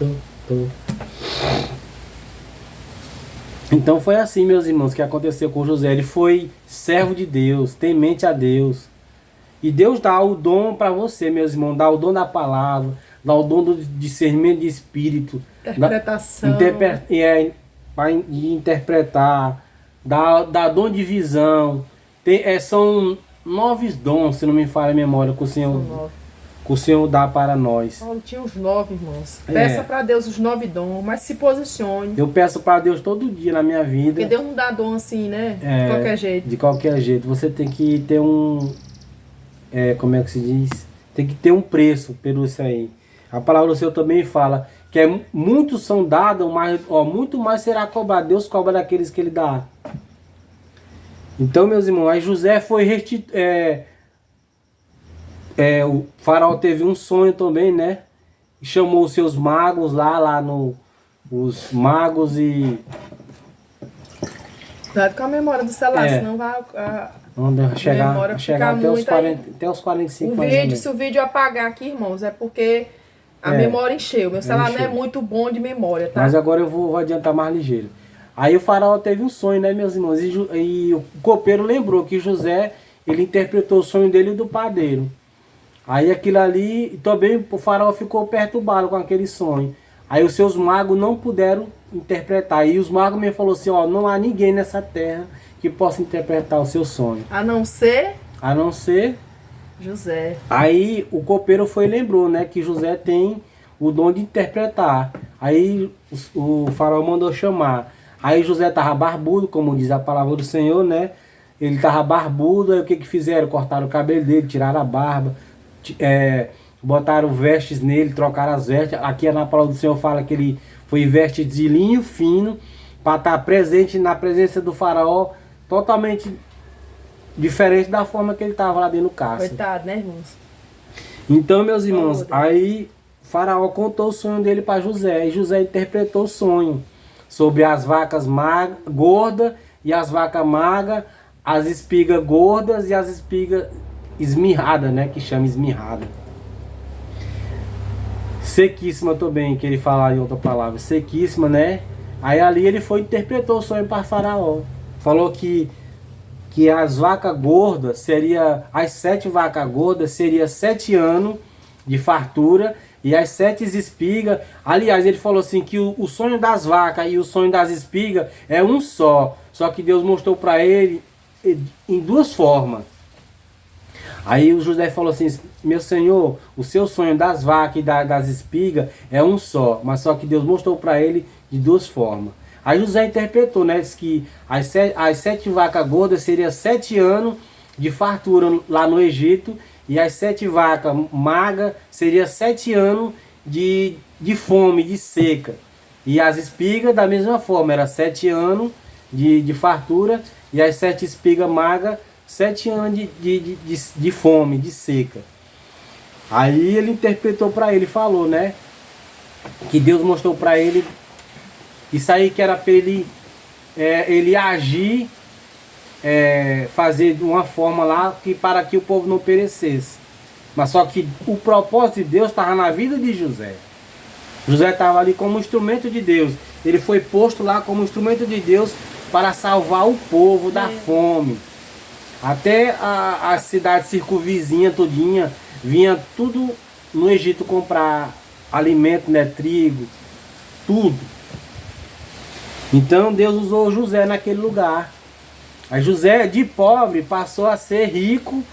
Então foi assim, meus irmãos, que aconteceu com José. Ele foi servo de Deus, temente a Deus. E Deus dá o dom para você, meus irmãos, dá o dom da palavra, dá o dom do discernimento de espírito, interpretação, de interpretar, dá dom de visão. São 9 dons, se não me falha a memória, que o Senhor dá para nós. Paulo tinha os 9, irmãos. Peça para Deus os 9 dons, mas se posicione. Eu peço para Deus todo dia na minha vida. Porque Deus não dá dom assim, né? De qualquer jeito. De qualquer jeito. Você tem que ter como é que se diz? Tem que ter um preço pelo isso aí. A palavra do Senhor também fala que muitos são dados, mas muito mais será cobrado. Deus cobra daqueles que Ele dá. Então, meus irmãos, aí José foi o faraó teve um sonho também, né? E chamou os seus magos os magos e... Cuidado com a memória do celular, senão vai... chegar até os 45 se o vídeo apagar aqui, irmãos, é porque a memória encheu. Meu celular não é muito bom de memória, tá? Mas agora eu vou adiantar mais ligeiro. Aí o faraó teve um sonho, né, meus irmãos? E o copeiro lembrou que José, ele interpretou o sonho dele e do padeiro. Aí aquilo ali, também o faraó ficou perturbado com aquele sonho. Aí os seus magos não puderam interpretar. E os magos me falaram assim, ó, não há ninguém nessa terra que possa interpretar o seu sonho. A não ser A não ser... José. Aí o copeiro foi e lembrou, né, que José tem o dom de interpretar. Aí o faraó mandou chamar. Aí José tava barbudo, como diz a palavra do Senhor, né? Ele tava barbudo, aí o que que fizeram? Cortaram o cabelo dele, tiraram a barba, botaram vestes nele, trocaram as vestes. Aqui na palavra do Senhor fala que ele foi veste de linho fino para estar presente na presença do faraó, totalmente diferente da forma que ele estava lá dentro do cárcere. Coitado, né, irmãos? Então, meus irmãos, aí Faraó contou o sonho dele para José, e José interpretou o sonho sobre as vacas gordas e as vacas magras, as espigas gordas e as espigas esmirradas, né, que chama esmirrada. Sequíssima também, que ele fala em outra palavra, sequíssima, né? Aí ali ele foi e interpretou o sonho para Faraó. Falou que as vacas gordas seria, as 7 vacas gordas seria 7 anos de fartura, e as 7 espigas, aliás, ele falou assim que o sonho das vacas e o sonho das espigas é um só que Deus mostrou para ele em 2 formas. Aí o José falou assim, meu senhor, o seu sonho das vacas e das espigas é um só, mas só que Deus mostrou para ele de 2 formas. Aí José interpretou, né, disse que as 7 vacas gordas seriam 7 anos de fartura lá no Egito, e as 7 vacas magras seriam 7 anos de fome, de seca. E as espigas da mesma forma, era 7 anos de fartura, e as 7 espigas magras, 7 anos de fome, de seca. Aí ele interpretou para ele, falou, né, que Deus mostrou para ele isso aí, que era para ele agir, fazer de uma forma lá para que o povo não perecesse. Mas só que o propósito de Deus estava na vida de José. José estava ali como instrumento de Deus. Ele foi posto lá como instrumento de Deus para salvar o povo da fome. Até a cidade circunvizinha todinha vinha tudo no Egito comprar alimento, né, trigo, tudo. Então Deus usou José naquele lugar. Aí José, de pobre, passou a ser rico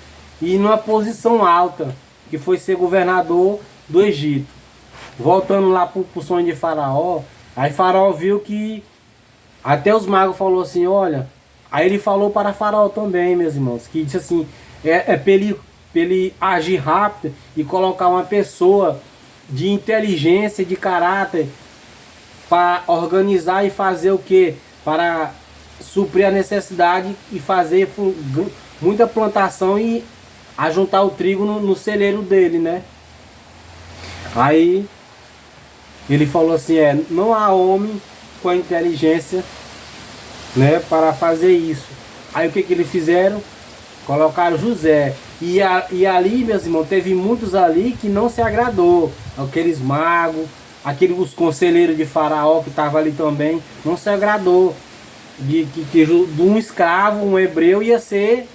e numa posição alta, que foi ser governador do Egito. Voltando lá para o sonho de Faraó, aí Faraó viu que até os magos falou assim, olha, aí ele falou para Faraó também, meus irmãos, que disse assim, para ele agir rápido e colocar uma pessoa de inteligência, de caráter, para organizar e fazer o que? Para suprir a necessidade e fazer muita plantação e ajuntar o trigo no celeiro dele, né? Aí ele falou assim, não há homem com a inteligência, né, para fazer isso. Aí o que eles fizeram? Colocaram José. E ali, meus irmãos, teve muitos ali que não se agradou. Aqueles magos, os conselheiros de Faraó que estavam ali também, não se agradou de um escravo, um hebreu, ia ser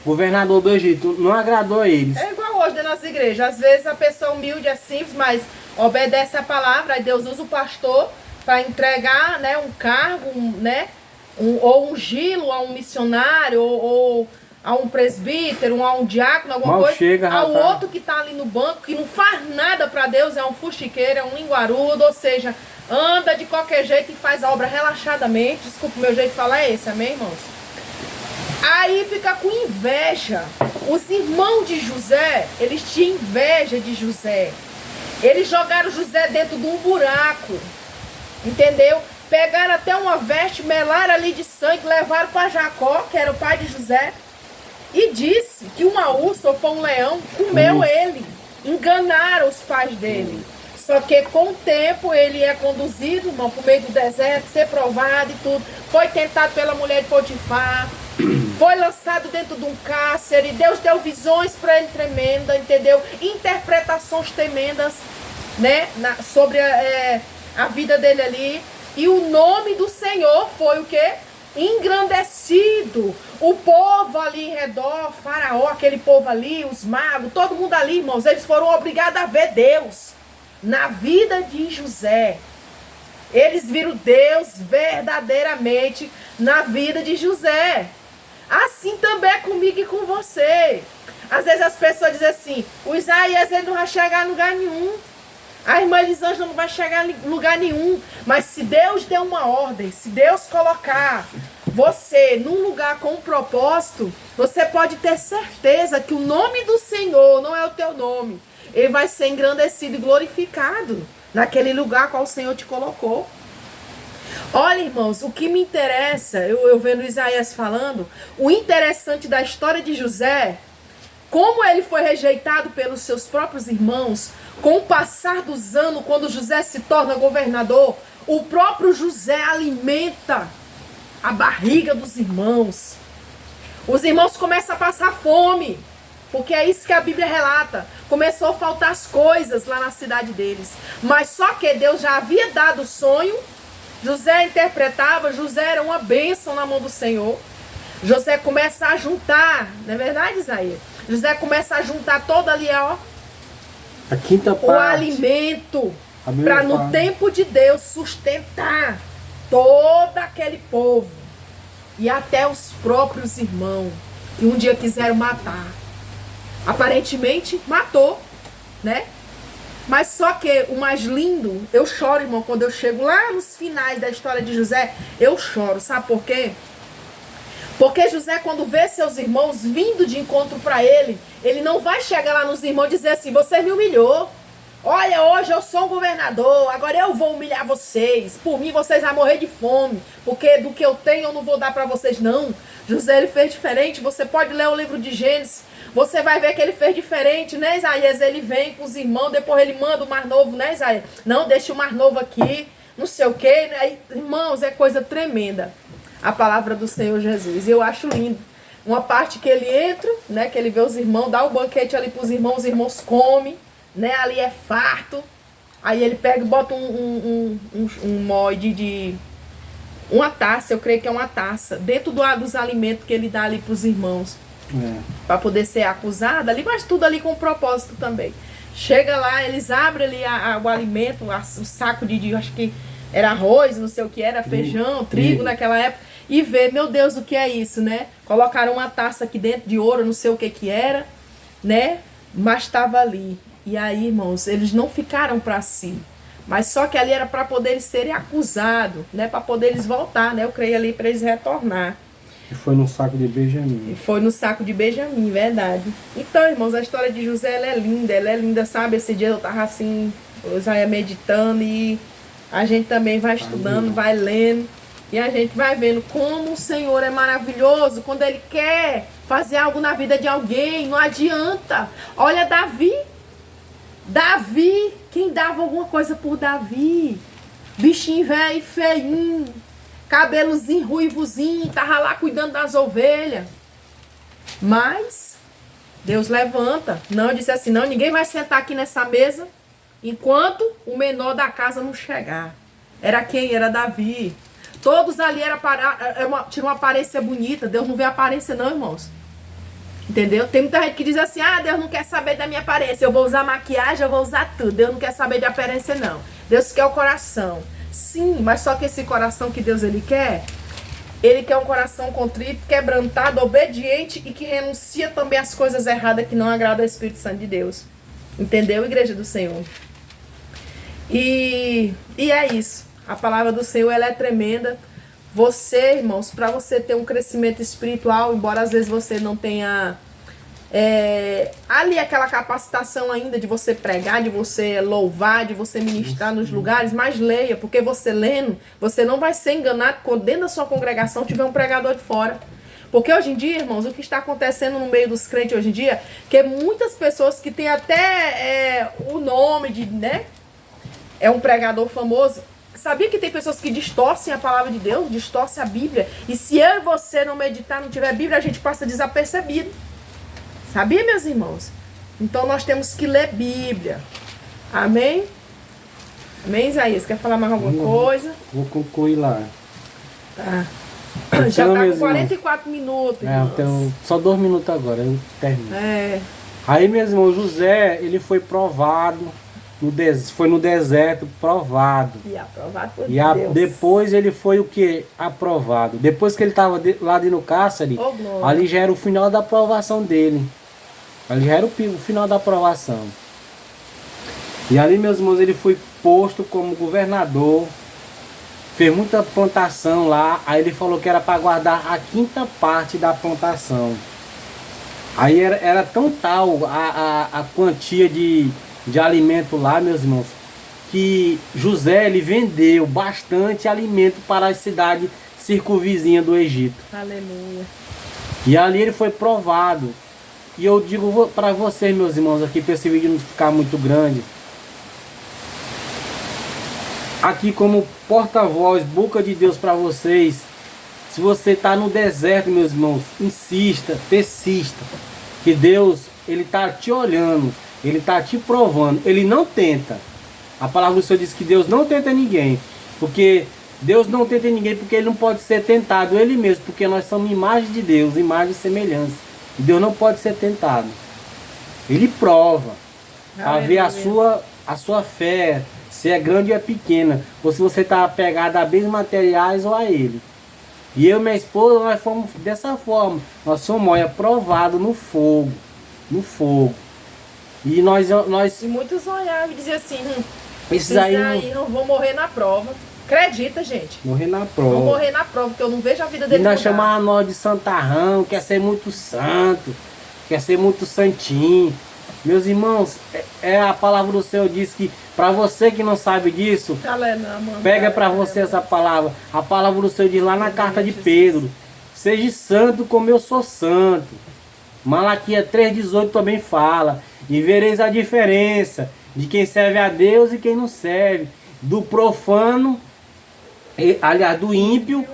governador do Egito. Não agradou a eles. É igual hoje na nossa igreja. Às vezes a pessoa humilde é simples, mas obedece a palavra, aí Deus usa o pastor para entregar, né, um cargo, ou um gilo a um missionário, ou a um presbítero, a um diácono, alguma coisa, chega, ao outro que está ali no banco, que não faz nada para Deus, é um fuxiqueiro, é um linguarudo, ou seja, anda de qualquer jeito e faz a obra relaxadamente. Desculpa, o meu jeito de falar é esse, amém, irmãos? Aí fica com inveja. Os irmãos de José, eles tinham inveja de José. Eles jogaram José dentro de um buraco, entendeu? Pegaram até uma veste, melaram ali de sangue, levaram para Jacó, que era o pai de José, e disse que uma ursa ou foi um leão comeu ele. Enganaram os pais dele. Só que com o tempo ele é conduzido, irmão, por meio do deserto, ser provado e tudo. Foi tentado pela mulher de Potifar, foi lançado dentro de um cárcere. Deus deu visões para ele tremendas, entendeu? Interpretações tremendas, né, sobre a vida dele ali. E o nome do Senhor foi o quê? engrandecido. O povo ali em redor, Faraó, aquele povo ali, os magos, todo mundo ali, irmãos, eles foram obrigados a ver Deus na vida de José. Eles viram Deus verdadeiramente na vida de José. Assim também é comigo e com você. Às vezes as pessoas dizem assim, o Isaías ele não vai chegar em lugar nenhum. A irmã Elisângela não vai chegar em lugar nenhum. Mas se Deus der uma ordem, se Deus colocar você num lugar com um propósito, você pode ter certeza que o nome do Senhor não é o teu nome. Ele vai ser engrandecido e glorificado naquele lugar qual o Senhor te colocou. Olha, irmãos, o que me interessa, eu vendo Isaías falando, o interessante da história de José, como ele foi rejeitado pelos seus próprios irmãos, com o passar dos anos, quando José se torna governador, o próprio José alimenta a barriga dos irmãos. Os irmãos começam a passar fome, porque é isso que a Bíblia relata. Começou a faltar as coisas lá na cidade deles. Mas só que Deus já havia dado o sonho, José interpretava, José era uma bênção na mão do Senhor. José começa a juntar, não é verdade, Isaías? José começa a juntar toda ali, ó, a quinta o parte, alimento, para no tempo de Deus sustentar todo aquele povo e até os próprios irmãos que um dia quiseram matar. Aparentemente matou, né? Mas só que o mais lindo, eu choro, irmão, quando eu chego lá nos finais da história de José, eu choro, sabe por quê? Porque José, quando vê seus irmãos vindo de encontro para ele, ele não vai chegar lá nos irmãos e dizer assim, você me humilhou. Olha, hoje eu sou um governador, agora eu vou humilhar vocês. Por mim, vocês vão morrer de fome, porque do que eu tenho eu não vou dar para vocês, não. José, ele fez diferente. Você pode ler o livro de Gênesis, você vai ver que ele fez diferente, né, Isaías? Ele vem com os irmãos, depois ele manda o mais novo, né, Isaías? Não, deixa o mais novo aqui, não sei o quê. Aí, irmãos, é coisa tremenda a palavra do Senhor Jesus. Eu acho lindo. Uma parte que ele entra, né, que ele vê os irmãos, dá o banquete ali para os irmãos comem, né, ali é farto. Aí ele pega e bota um molde de uma taça, eu creio que é uma taça, dentro dos alimentos que ele dá ali para os irmãos. Para poder ser acusado ali, mas tudo ali com propósito também. Chega lá, eles abrem ali o alimento, o saco de acho que era arroz, não sei o que era, feijão, trigo naquela época, e vê, meu Deus, o que é isso, né? Colocaram uma taça aqui dentro de ouro, não sei o que era, né? Mas estava ali. E aí, irmãos, eles não ficaram para si, mas só que ali era para poder eles serem acusados, né? Para poder eles voltar, né? Eu creio ali para eles retornar. E foi no saco de Benjamim. E foi no saco de Benjamim, verdade. Então, irmãos, a história de José, ela é linda, sabe? Esse dia eu tava assim, eu já ia meditando e a gente também vai estudando, vai lendo. E a gente vai vendo como o Senhor é maravilhoso quando Ele quer fazer algo na vida de alguém. Não adianta. Olha Davi. Davi, quem dava alguma coisa por Davi? Bichinho velho e feinho. Cabelozinho ruivozinho. Tava lá cuidando das ovelhas. Mas Deus levanta. Não, disse assim, não, ninguém vai sentar aqui nessa mesa enquanto o menor da casa não chegar. Era quem? Era Davi. Todos ali tinham uma aparência bonita. Deus não vê a aparência não, irmãos. Entendeu? Tem muita gente que diz assim, ah, Deus não quer saber da minha aparência. Eu vou usar maquiagem, eu vou usar tudo. Deus não quer saber de aparência não. Deus quer o coração. Sim, mas só que esse coração que Deus Ele quer um coração contrito, quebrantado, obediente e que renuncia também às coisas erradas que não agradam ao Espírito Santo de Deus. Entendeu, igreja do Senhor? E é isso. A palavra do Senhor, ela é tremenda. Você, irmãos, para você ter um crescimento espiritual, embora às vezes você não tenha ali aquela capacitação ainda de você pregar, de você louvar, de você ministrar nos lugares, mas leia, porque você lendo, você não vai ser enganado quando dentro da sua congregação tiver um pregador de fora. Porque hoje em dia, irmãos, o que está acontecendo no meio dos crentes hoje em dia, que muitas pessoas que têm até o nome de, né, é um pregador famoso. Sabia que tem pessoas que distorcem a palavra de Deus, distorcem a Bíblia? E se eu e você não meditar, não tiver Bíblia, a gente passa desapercebido. Sabia, meus irmãos? Então nós temos que ler Bíblia. Amém? Amém, Isaías? Quer falar mais alguma coisa? Vou concluir lá. Tá. Já Então, tá meus com irmãos, 44 minutos, eu irmãos. tenho só 2 minutos agora, eu termino. É, Aí, meus irmãos, José, ele foi provado, foi no deserto, provado. e aprovado por E Deus. depois ele foi o que? Aprovado. Depois que ele estava lá dentro do cárcere, Oh, glória. ali já era o final da aprovação dele. Ali já era o final da aprovação. E ali, meus irmãos, ele foi posto como governador. Fez muita plantação lá. Aí ele falou que era para guardar a 5ª parte da plantação. Aí era tão tal a quantia de alimento lá, meus irmãos, que José ele vendeu bastante alimento para a cidade circunvizinha do Egito. Aleluia. E ali ele foi provado. E eu digo para vocês, meus irmãos, aqui para esse vídeo não ficar muito grande. Aqui como porta-voz, boca de Deus para vocês. Se você está no deserto, meus irmãos, insista, persista. Que Deus, ele está te olhando, ele está te provando. Ele não tenta. A palavra do Senhor diz que Deus não tenta ninguém. Porque Deus não tenta ninguém porque ele não pode ser tentado ele mesmo. Porque nós somos imagem de Deus, imagem e semelhança. E Deus não pode ser tentado. Ele prova. Para ver a sua fé, se é grande ou é pequena. Ou se você está apegado a bens materiais ou a ele. E eu e minha esposa, nós fomos dessa forma. Nós somos, olha, provados no fogo. No fogo. E nós E muitos olhavam e diziam assim, esses aí não vão morrer na prova. Acredita, gente. morrer na Vão prova. morrer na prova, porque eu não vejo a vida E dele nós mudar. chamávamos nós de santarrão, quer ser muito santo, quer ser muito santinho. Meus irmãos, a palavra do Senhor diz que para você que não sabe disso, pega para você essa palavra. A palavra do Senhor diz lá na carta de Pedro: seja santo como eu sou santo. Malaquias 3,18 também fala: e vereis a diferença de quem serve a Deus e quem não serve, do profano, aliás, do ímpio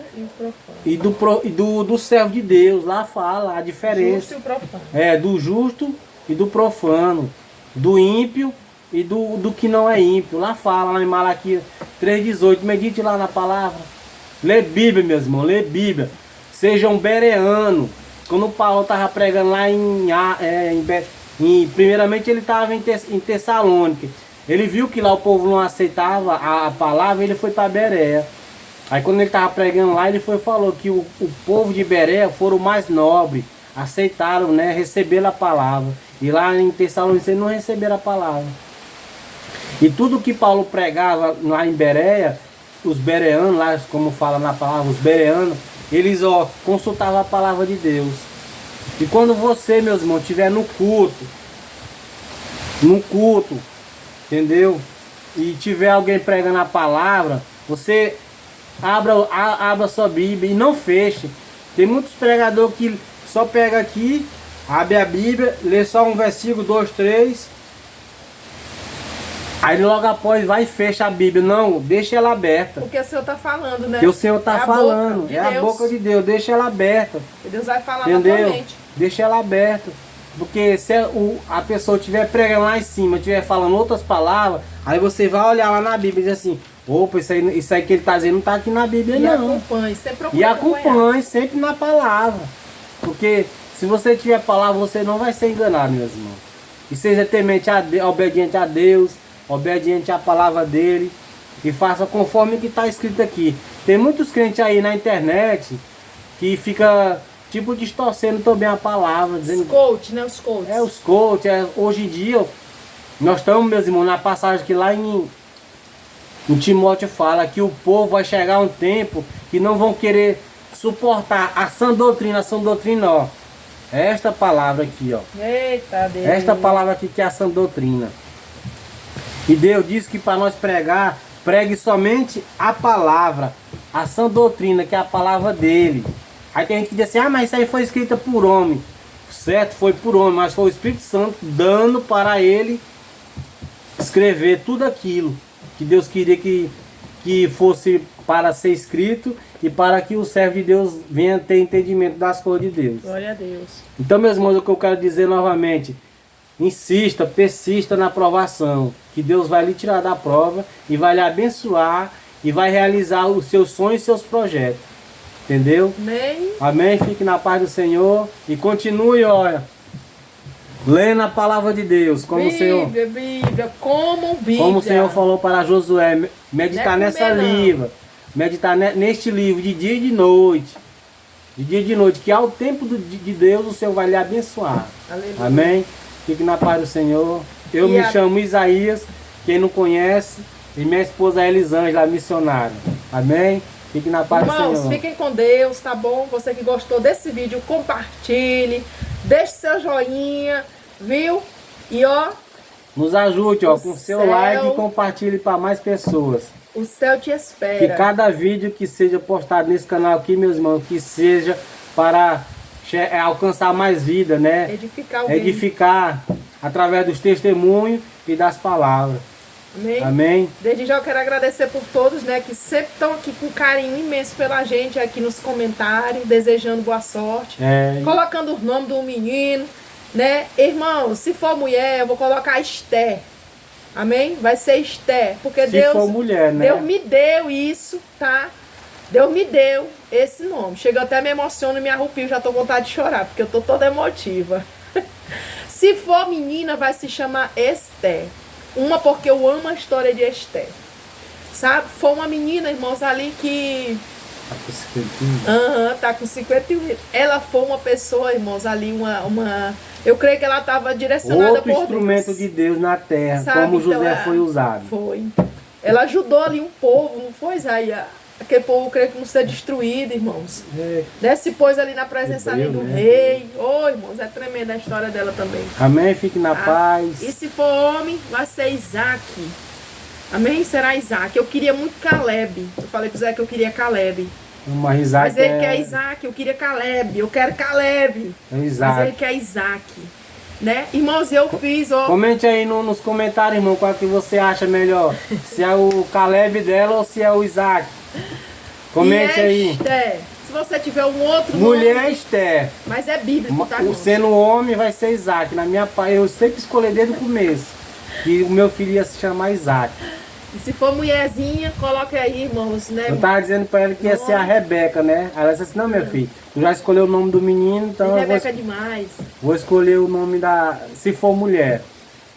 e do servo de Deus. Lá fala a diferença. Justo e profano. Do justo e do profano, do ímpio e do que não é ímpio. Lá fala, lá em Malaquias 3,18. Medite lá na palavra. Lê Bíblia, meus irmãos, lê Bíblia. Seja um bereano. Quando o Paulo estava pregando lá primeiramente ele estava em Tessalônica. Ele viu que lá o povo não aceitava a palavra, ele foi para Bereia. Aí quando ele estava pregando lá, ele falou que o povo de Bereia foram mais nobres, aceitaram, né, receber a palavra. E lá em Tessalônica eles não receberam a palavra. E tudo que Paulo pregava lá em Bereia, os bereanos, lá como fala na palavra, os bereanos, eles consultavam a palavra de Deus. E quando você, meus irmãos, estiver no culto, entendeu? E tiver alguém pregando a palavra, você abra sua Bíblia e não feche. Tem muitos pregadores que só pega aqui, abre a Bíblia, lê só um versículo, 2, 3. Aí logo após vai e fecha a Bíblia. Não, deixa ela aberta. Porque o Senhor está falando, né? Porque o Senhor está falando. É a boca de Deus, deixa ela aberta. E Deus vai falar Entendeu? na tua mente. Deixa ela aberta. Porque se a pessoa estiver pregando lá em cima, estiver falando outras palavras, aí você vai olhar lá na Bíblia e dizer assim: opa, isso aí que ele está dizendo não está aqui na Bíblia, E não. acompanhe, sempre procure E acompanhe sempre na palavra. Porque se você tiver palavra, você não vai ser enganado, meus irmãos. E seja temente obediente a Deus, obediente à palavra dele, e faça conforme o que está escrito aqui. Tem muitos crentes aí na internet que fica tipo distorcendo também a palavra, dizendo Os coach, né? Os coaches. os coaches. Hoje em dia nós estamos, meus irmãos, na passagem que lá em Timóteo fala que o povo vai chegar um tempo que não vão querer suportar a sã doutrina, ó. É esta palavra aqui, ó. Eita Deus. Esta palavra aqui que é a sã doutrina. E Deus disse que para nós pregar, pregue somente a palavra, a sã doutrina, que é a palavra dele. Aí tem gente que diz assim: mas isso aí foi escrita por homem. Certo, foi por homem, mas foi o Espírito Santo dando para ele escrever tudo aquilo que Deus queria que fosse para ser escrito e para que o servo de Deus venha ter entendimento das coisas de Deus. Glória a Deus. Então, meus irmãos, o que eu quero dizer novamente: insista, persista na aprovação, que Deus vai lhe tirar da prova e vai lhe abençoar e vai realizar os seus sonhos e seus projetos. Entendeu? Amém. Amém? Fique na paz do Senhor. E continue, olha, lendo a palavra de Deus. Como o Senhor, Bíblia, como Bíblia. como o Senhor falou para Josué, meditar Não é nessa comer, não. livro. Meditar neste livro de dia e de noite. De dia e de noite. Que ao tempo de Deus o Senhor vai lhe abençoar. Aleluia. Amém? Fique na paz do Senhor. Eu E me a- chamo Isaías, quem não conhece, e minha esposa é Elisângela, missionária. Amém? Fique na paz do Irmãos, Senhor. fiquem com Deus, tá bom? Você que gostou desse vídeo, compartilhe, deixe seu joinha, viu? E ó, Nos ajude, ó, O com seu céu- like e compartilhe para mais pessoas. o céu te Que espera. cada vídeo que seja postado nesse canal aqui, meus irmãos, que seja para alcançar mais vida, né? Edificar alguém. Edificar através dos testemunhos e das palavras. Amém? Amém? Desde já eu quero agradecer por todos, né, que sempre estão aqui com carinho imenso pela gente, aqui nos comentários, desejando boa sorte, É, colocando o nome do menino, né? Irmão, se for mulher, eu vou colocar Esther. Amém? Vai ser Esther, porque se Deus, for mulher, né? Deus me deu isso, tá? Deus me deu esse nome. Chega até me emociona e me arrepio, já tô com vontade de chorar, porque eu tô toda emotiva. Se for menina, vai se chamar Esther. Uma porque eu amo a história de Esther. Sabe? Foi uma menina, irmãos, ali que Tá com 51. tá com 51. Ela foi uma pessoa, irmãos, ali, eu creio que ela estava direcionada Outro por instrumento Deus. de Deus na terra, Sabe? como Então, José foi usado. Foi. Ela ajudou ali um povo, não foi, Isaías? Aquele povo, eu creio que não ser destruído, irmãos. É. Né? Se pôs ali na presença ali do Hebreu, né? rei. Ô, irmãos, é tremenda a história dela também. Amém? Fique na Tá? paz. E se for homem, vai ser Isaac. Amém? Será Isaac. Eu queria muito Caleb. Eu falei pro Zé que eu queria Caleb. Uma risada. Mas ele quer Isaac. Eu queria Caleb. Eu quero Caleb. É Mas Isaac. ele quer Isaac. Né? Irmãos, eu fiz, ó. Comente aí nos comentários, irmão, qual que você acha melhor. Se é o Caleb dela ou se é o Isaac. Comente e aí. Esther. Se você tiver um outro Mulher nome, Esther. mas é bíblico, tá, irmãos? Sendo homem vai ser Isaac. Na minha pai, eu sempre escolhi desde o começo. Que o meu filho ia se chamar Isaac. E se for mulherzinha, coloca aí, irmãos, né? Eu tava dizendo pra ela que ia ser a Rebeca, né? Ela disse assim, não, meu filho, tu já escolheu o nome do menino, então eu Rebeca é demais. vou escolher o nome da... Se for mulher.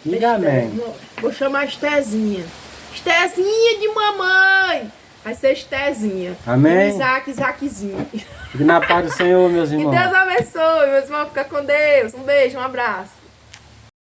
Diga amém. Vou chamar Estherzinha. Estherzinha de mamãe. Vai ser Estherzinha. Amém. E Isaac, Isaaczinho. Fique na paz do Senhor, meus Que irmãos. Deus abençoe, meus irmãos. Fica com Deus. Um beijo, um abraço.